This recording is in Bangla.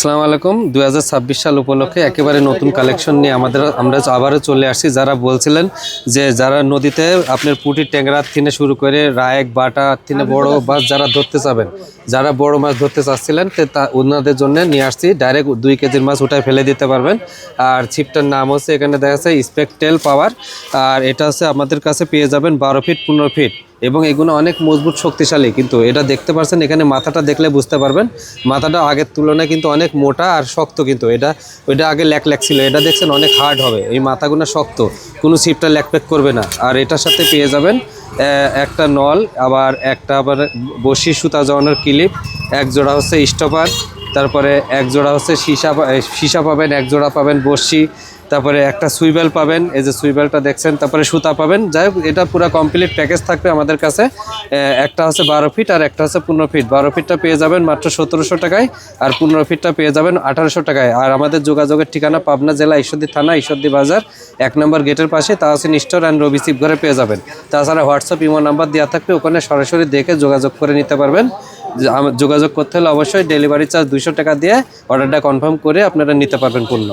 আসসালামু আলাইকুম 2026 সাল উপলক্ষে একেবারে নতুন কালেকশন নিয়ে আমরা আবারও চলে আসছি। যারা বলছিলেন যে যারা নদীতে আপনার পুঁটি ট্যাংরা থেকে শুরু করে রায়েক বাটা থেকে বড় মাছ যারা ধরতে চাবেন, যারা বড় মাছ ধরতে চাচ্ছিলেন ওনাদের জন্য নিয়ে আসছি। ডাইরেক্ট 2 কেজির মাছ উঠায় ফেলে দিতে পারবেন। আর ছিপটার নাম হচ্ছে এখানে দেখা যাচ্ছে স্পেকটেল পাওয়ার। আর এটা হচ্ছে আমাদের কাছে পেয়ে যাবেন 12 ফিট 15 ফিট এবং এগুলো অনেক মজবুত শক্তিশালী। কিন্তু এটা দেখতে পাচ্ছেন, এখানে মাথাটা দেখলে বুঝতে পারবেন মাথাটা আগের তুলনায় কিন্তু অনেক মোটা আর শক্ত। কিন্তু ওইটা আগে ল্যাক ছিল, এটা দেখছেন অনেক হার্ড হবে। এই মাথাগুলো শক্ত, কোনো ছিপটা ল্যাকপ্যাক করবে না। আর এটার সাথে পেয়ে যাবেন একটা নল, আবার বসি সুতা জড়ানোর ক্লিপ, এক জোড়া হচ্ছে স্টপার, তারপরে এক জোড়া হচ্ছে সীসা পাবেন, এক জোড়া পাবেন বসি, তারপরে একটা সুইবেল পাবেন, এই যে সুইবেলটা দেখছেন, তারপরে সুতা পাবেন। যাই হোক, এটা পুরো কমপ্লিট প্যাকেজ থাকবে আমাদের কাছে। একটা হচ্ছে 12 ফিট আর একটা হচ্ছে 15 ফিট। 12 ফিটটা পেয়ে যাবেন মাত্র 1700 টাকায়, আর 15 ফিটটা পেয়ে যাবেন 1800 টাকায়। আর আমাদের যোগাযোগের ঠিকানা পাবনা জেলা ঈশ্বরদী থানা ঈশ্বরদী বাজার 1 নম্বর গেটের পাশে তাহসিন স্টোর অ্যান্ড রবি শিপ ঘরে পেয়ে যাবেন। তাছাড়া হোয়াটসঅ্যাপ ইমো নাম্বার দেওয়া থাকবে, ওখানে সরাসরি দেখে যোগাযোগ করে নিতে পারবেন। যোগাযোগ করতে হলে অবশ্যই ডেলিভারি চার্জ 200 টাকা দিয়ে অর্ডারটা কনফার্ম করে আপনারা নিতে পারবেন পণ্য।